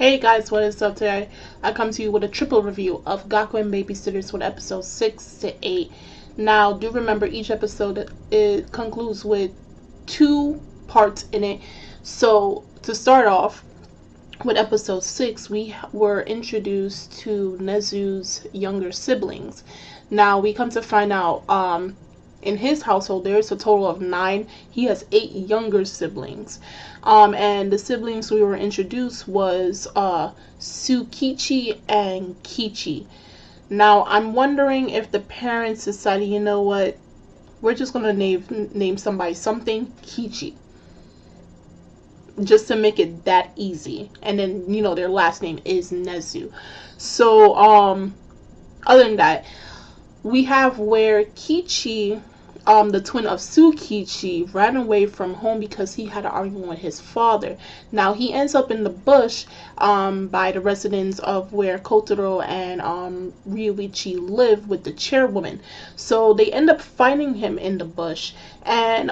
Hey guys, what is up today? I come to you with a triple review of Gakuen Babysitters with episodes 6 to 8. Now, do remember each episode it concludes with 2 parts in it. So, to start off with episode 6, we were introduced to Nezu's younger siblings. Now, we come to find out in his household there's a total of 9. He has 8 younger siblings, and the siblings we were introduced was Tsukichi and Kichi. Now I'm wondering if the parents decided, you know what, we're just gonna name somebody something Kichi, just to make it that easy, and then their last name is Nezu. So other than that, we have where Kichi, the twin of Tsukichi, ran away from home because he had an argument with his father. Now he ends up in the bush by the residence of where Kotaro and Ryuichi live with the chairwoman. So they end up finding him in the bush, and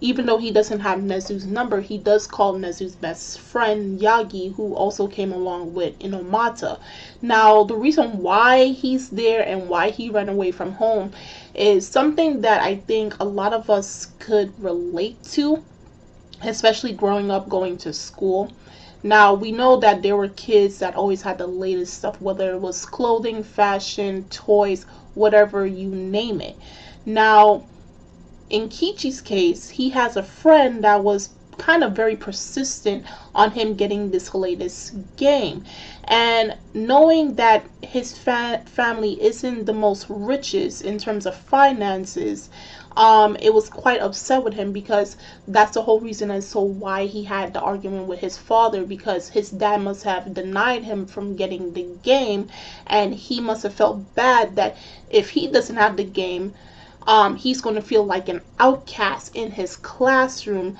even though he doesn't have Nezu's number, he does call Nezu's best friend Yagi, who also came along with Inomata. Now, the reason why he's there and why he ran away from home is something that I think a lot of us could relate to, especially growing up going to school. Now, we know that there were kids that always had the latest stuff, whether it was clothing, fashion, toys, whatever you name it. Now, in Kichi's case, he has a friend that was kind of very persistent on him getting this latest game, and knowing that his family isn't the most richest in terms of finances, it was quite upset with him, because that's the whole reason as to why he had the argument with his father, because his dad must have denied him from getting the game, and he must have felt bad that if he doesn't have the game, he's going to feel like an outcast in his classroom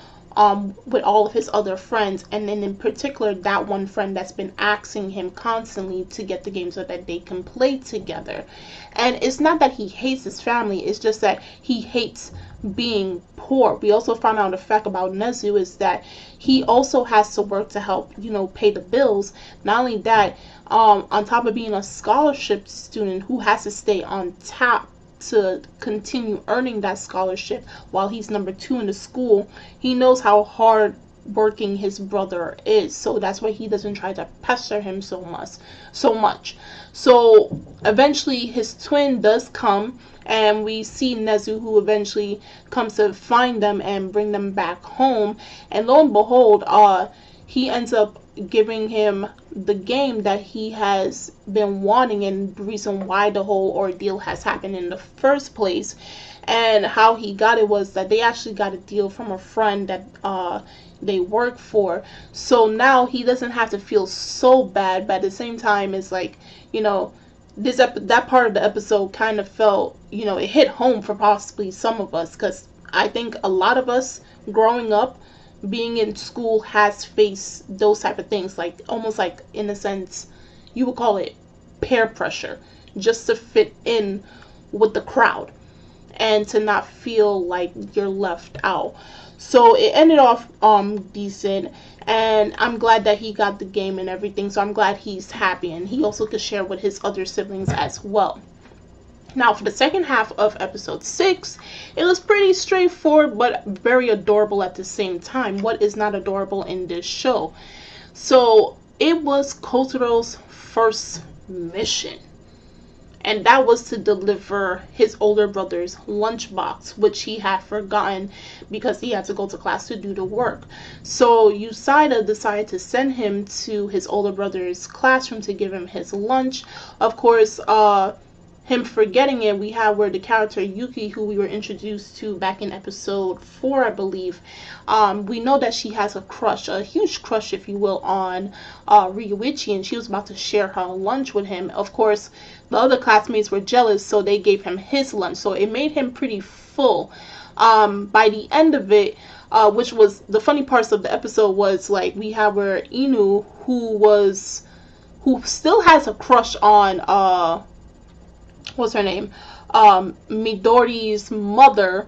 with all of his other friends, and then in particular that one friend that's been asking him constantly to get the game so that they can play together. And it's not that he hates his family, it's just that he hates being poor. We also found out a fact about Nezu is that he also has to work to help pay the bills. Not only that, on top of being a scholarship student who has to stay on top to continue earning that scholarship while he's number 2 in the school, he knows how hard working his brother is, so that's why he doesn't try to pester him so much. So eventually his twin does come, and we see Nezu, who eventually comes to find them and bring them back home, and lo and behold, he ends up giving him the game that he has been wanting, and the reason why the whole ordeal has happened in the first place. And how he got it was that they actually got a deal from a friend that they work for, so now he doesn't have to feel so bad. But at the same time, it's like, that part of the episode kind of felt, it hit home for possibly some of us, because I think a lot of us growing up being in school has faced those type of things, like almost like, in a sense, you would call it peer pressure, just to fit in with the crowd and to not feel like you're left out. So it ended off decent, and I'm glad that he got the game and everything, so I'm glad he's happy, and he also could share with his other siblings as well. Now, for the second half of episode 6, it was pretty straightforward, but very adorable at the same time. What is not adorable in this show? So, it was Kotaro's first mission, and that was to deliver his older brother's lunchbox, which he had forgotten because he had to go to class to do the work. So Usada decided to send him to his older brother's classroom to give him his lunch. Of course, him forgetting it, we have where the character Yuki, who we were introduced to back in episode 4, I believe, we know that she has a crush, a huge crush, if you will, on Ryuichi, and she was about to share her lunch with him. Of course, the other classmates were jealous, so they gave him his lunch, so it made him pretty full. By the end of it, which was the funny parts of the episode, was like we have where Inu, who still has a crush on what's her name? Midori's mother.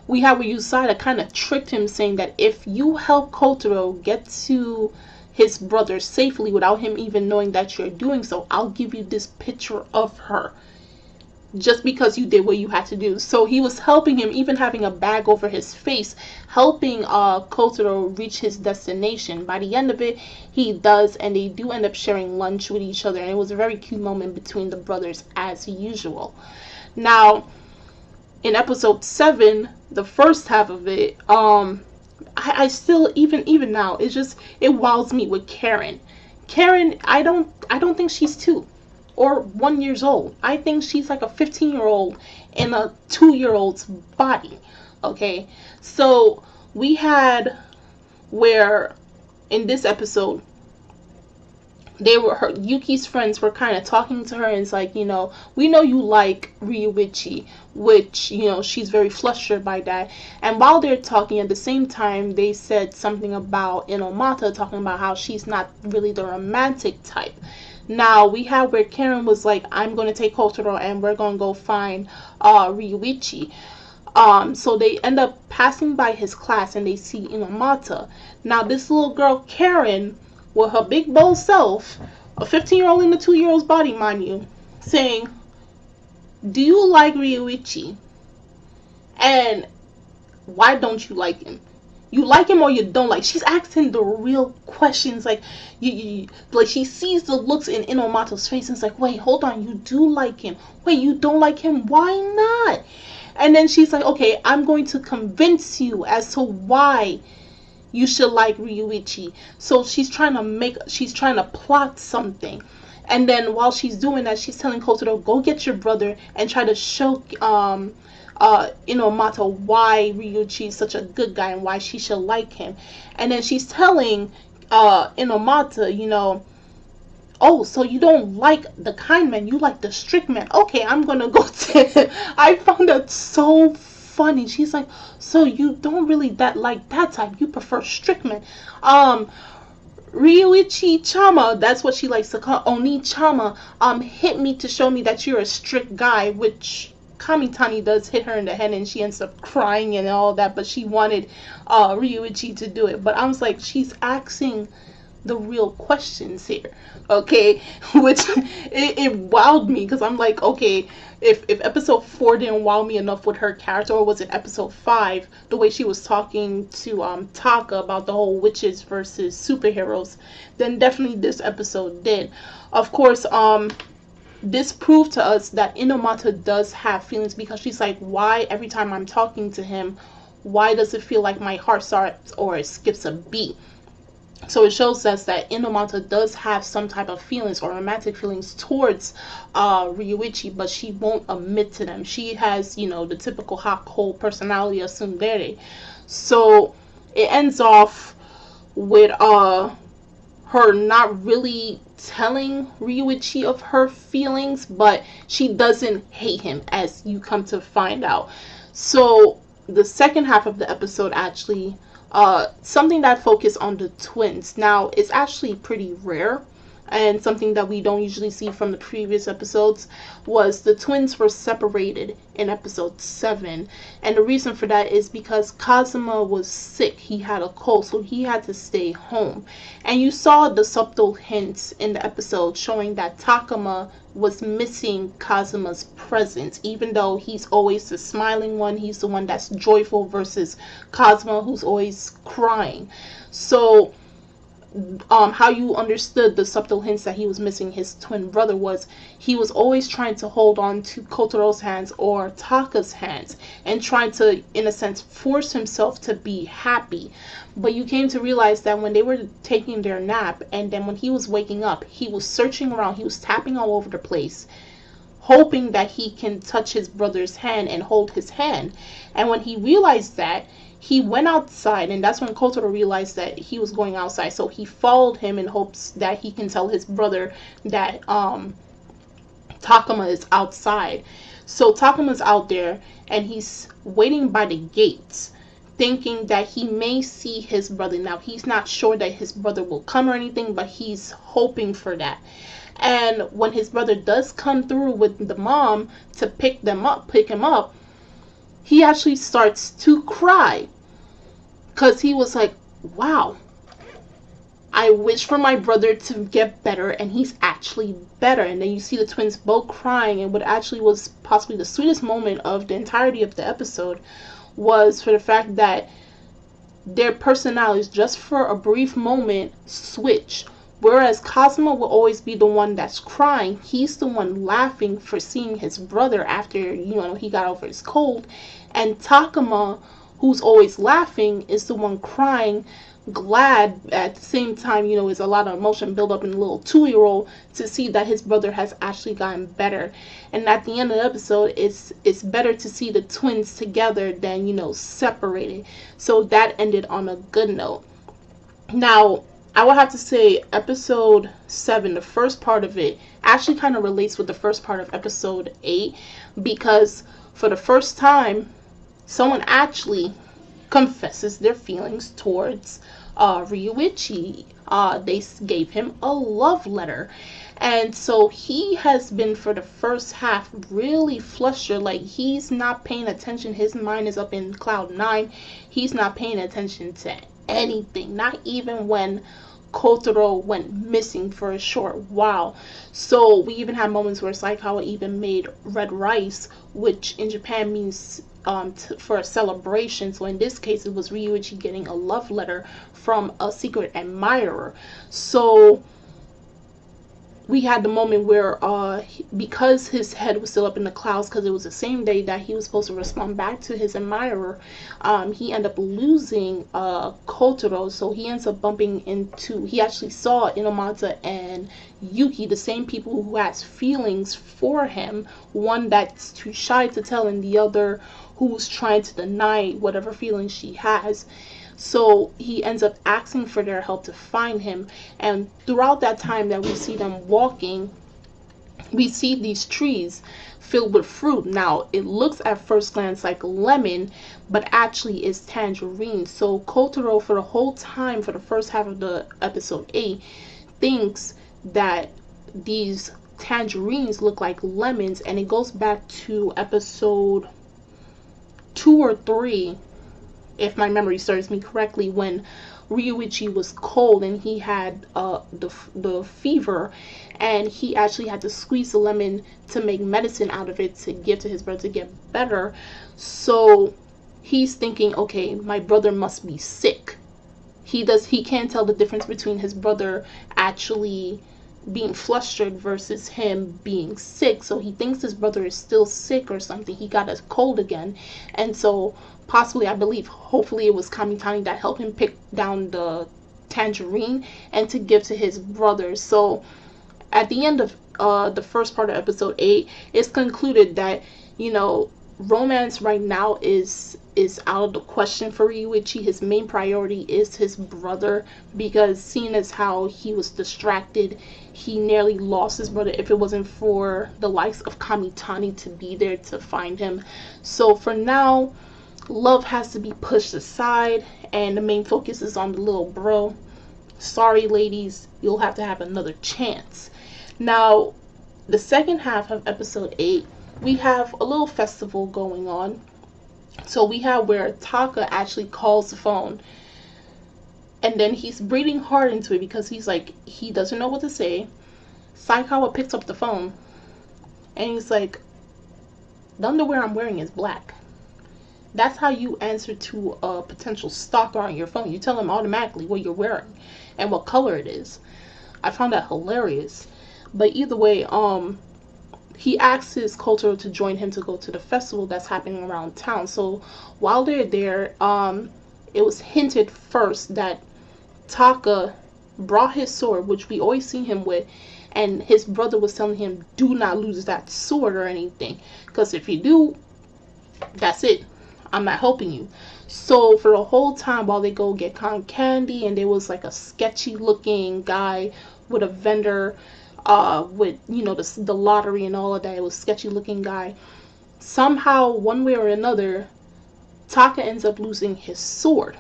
We have where Usada kind of tricked him, saying that if you help Kotaro get to his brother safely without him even knowing that you're doing so. I'll give you this picture of her just because you did what you had to do. So he was helping him, even having a bag over his face, helping Kotaro reach his destination. By the end of it, he does, and they do end up sharing lunch with each other, and it was a very cute moment between the brothers as usual. Now, in episode 7, the first half of it, I still, even now, it wows me with Karen. Karen, I don't think she's 2 or 1 years old. I think she's like a 15-year-old in a 2-year-old's body. Okay, so we had where in this episode Yuki's friends were kind of talking to her, and it's like, we know you like Ryuichi, which, she's very flustered by that. And while they're talking, at the same time, they said something about Inomata, talking about how she's not really the romantic type. Now, we have where Karen was like, I'm going to take Kotaro and we're going to go find Ryuichi. So they end up passing by his class and they see Inomata. Now, this little girl, Karen, with her big bold self, a 15-year-old in a 2-year-old's body, mind you, saying, do you like Ryuichi? And why don't you like him? You like him or you don't like? She's asking the real questions. Like, like she sees the looks in Inomato's face and it's like, wait, hold on, you do like him. Wait, you don't like him? Why not? And then she's like, okay, I'm going to convince you as to why you should like Ryuichi. So she's trying to plot something. And then while she's doing that, she's telling Kotaro, go get your brother and try to show Inomata why Ryuichi is such a good guy and why she should like him. And then she's telling Inomata, oh, so you don't like the kind man, you like the strict man. Okay, I'm gonna go to him. I found that so funny. She's like, so you don't really like that type, you prefer strict men. Ryuichi Chama, that's what she likes to call Oni Chama, hit me to show me that you're a strict guy, which Kamitani does hit her in the head and she ends up crying and all that, but she wanted Ryuichi to do it. But I was like, she's asking the real questions here, okay? Which it wowed me, because I'm like, okay, if episode 4 didn't wow me enough with her character, or was it episode 5, the way she was talking to Taka about the whole witches versus superheroes, then definitely this episode did. Of course, this proved to us that Inomata does have feelings, because she's like, why every time I'm talking to him, why does it feel like my heart starts or it skips a beat? So it shows us that Inomata does have some type of feelings or romantic feelings towards Ryuichi, but she won't admit to them. She has, the typical hot, cold personality of tsundere. So it ends off with her not really telling Ryuichi of her feelings, but she doesn't hate him, as you come to find out. So the second half of the episode, actually, something that focused on the twins. Now, it's actually pretty rare, and something that we don't usually see from the previous episodes, was the twins were separated in episode 7. And the reason for that is because Kazuma was sick. He had a cold, so he had to stay home. And you saw the subtle hints in the episode showing that Takuma was missing Kazuma's presence, even though he's always the smiling one, he's the one that's joyful, versus Kazuma, who's always crying. So how you understood the subtle hints that he was missing his twin brother was he was always trying to hold on to Kotaro's hands or Taka's hands and trying to, in a sense, force himself to be happy. But you came to realize that when they were taking their nap, and then when he was waking up, he was searching around, he was tapping all over the place, hoping that he can touch his brother's hand and hold his hand. And when he realized that, he went outside, and that's when Kotaro realized that he was going outside. So he followed him in hopes that he can tell his brother that Takuma is outside. So Takuma's out there, and he's waiting by the gates, thinking that he may see his brother. Now, he's not sure that his brother will come or anything, but he's hoping for that. And when his brother does come through with the mom to pick him up, he actually starts to cry, because he was like, wow, I wish for my brother to get better, and he's actually better. And then you see the twins both crying, and what actually was possibly the sweetest moment of the entirety of the episode was for the fact that their personalities, just for a brief moment, switch. Whereas Cosmo will always be the one that's crying, he's the one laughing for seeing his brother after, he got over his cold. And Takuma, who's always laughing, is the one crying, glad at the same time. Is a lot of emotion built up in a little 2-year-old to see that his brother has actually gotten better. And at the end of the episode, it's better to see the twins together than separated. So that ended on a good note. Now, I would have to say episode 7, the first part of it, actually kind of relates with the first part of episode 8, because for the first time, someone actually confesses their feelings towards Ryuichi. They gave him a love letter. And so he has been, for the first half, really flustered. Like, he's not paying attention. His mind is up in cloud 9. He's not paying attention to anything. Not even when Kotaro went missing for a short while. So we even had moments where Saikawa even made red rice, which in Japan means for a celebration. So in this case, it was Ryuichi getting a love letter from a secret admirer. So we had the moment where because his head was still up in the clouds, because it was the same day that he was supposed to respond back to his admirer, he ended up losing Kotaro. So he ends up bumping into, he actually saw Inomata and Yuki, the same people who has feelings for him, one that's too shy to tell and the other who's trying to deny whatever feelings she has. So he ends up asking for their help to find him. And throughout that time that we see them walking, we see these trees filled with fruit. Now, it looks at first glance like lemon, but actually is tangerine. So Kotaro, for the whole time, for the first half of the episode 8, thinks that these tangerines look like lemons. And it goes back to episode 2 or 3, if my memory serves me correctly, when Ryuichi was cold and he had the fever, and he actually had to squeeze the lemon to make medicine out of it to give to his brother to get better. So he's thinking, okay, my brother must be sick. He can't tell the difference between his brother actually being flustered versus him being sick. So he thinks his brother is still sick or something. He got a cold again. And so possibly, I believe, hopefully it was Kamitani that helped him pick down the tangerine and to give to his brother. So at the end of the first part of episode 8, it's concluded that, romance right now is out of the question for Ryuichi. His main priority is his brother, because seeing as how he was distracted, he nearly lost his brother if it wasn't for the likes of Kamitani to be there to find him. So for now, love has to be pushed aside, and the main focus is on the little bro. Sorry, ladies, you'll have to have another chance. Now, the second half of episode 8, we have a little festival going on. So we have where Taka actually calls the phone, and then he's breathing hard into it because he's like, he doesn't know what to say. Saikawa picks up the phone, and he's like, the underwear I'm wearing is black. That's how you answer to a potential stalker on your phone. You tell them automatically what you're wearing and what color it is. I found that hilarious. But either way, he asks his Kotaro to join him to go to the festival that's happening around town. So while they're there, it was hinted first that Taka brought his sword, which we always see him with, and his brother was telling him, do not lose that sword or anything, because if you do, that's it. I'm not helping you. So for the whole time while they go get cotton candy, and there was like a sketchy looking guy with a vendor with the lottery and all of that. It was sketchy looking guy. Somehow, one way or another, Taka ends up losing his sword.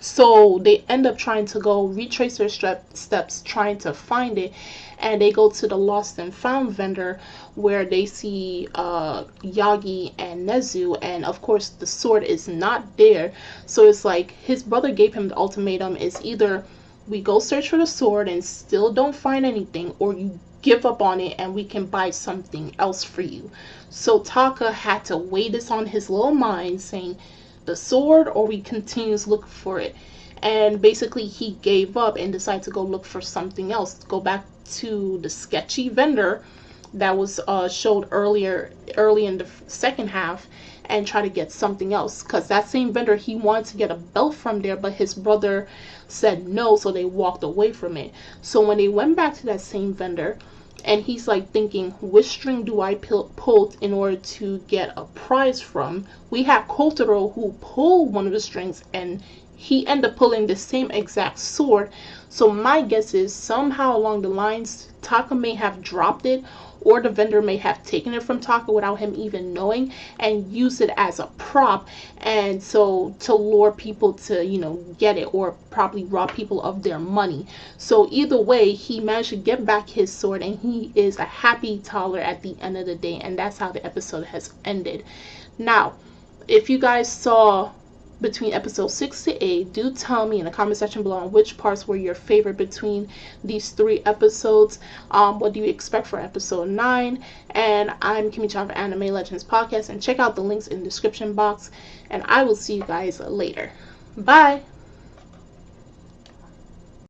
So they end up trying to go retrace their steps trying to find it, and they go to the lost and found vendor where they see Yagi and Nezu, and of course the sword is not there. So it's like his brother gave him the ultimatum: is either we go search for the sword and still don't find anything, or you give up on it and we can buy something else for you. So Taka had to weigh this on his little mind, saying the sword or we continue to look for it. And basically he gave up and decided to go look for something else, go back to the sketchy vendor that was showed early in the second half, and try to get something else, because that same vendor, he wanted to get a belt from there, but his brother said no, so they walked away from it. So when they went back to that same vendor, and he's like thinking, which string do I pull in order to get a prize from, we have Kotaro who pulled one of the strings and he ended up pulling the same exact sword. So my guess is somehow along the lines Taka may have dropped it, or the vendor may have taken it from Taka without him even knowing and used it as a prop, and so to lure people to, you know, get it, or probably rob people of their money. So either way, he managed to get back his sword and he is a happy toddler at the end of the day, and that's how the episode has ended. Now, if you guys saw between episode 6 to 8, do tell me in the comment section below on which parts were your favorite between these 3 episodes. What do you expect for episode 9? And I'm Kimmy-chan for Anime Legends Podcast, and check out the links in the description box, and I will see you guys later. Bye!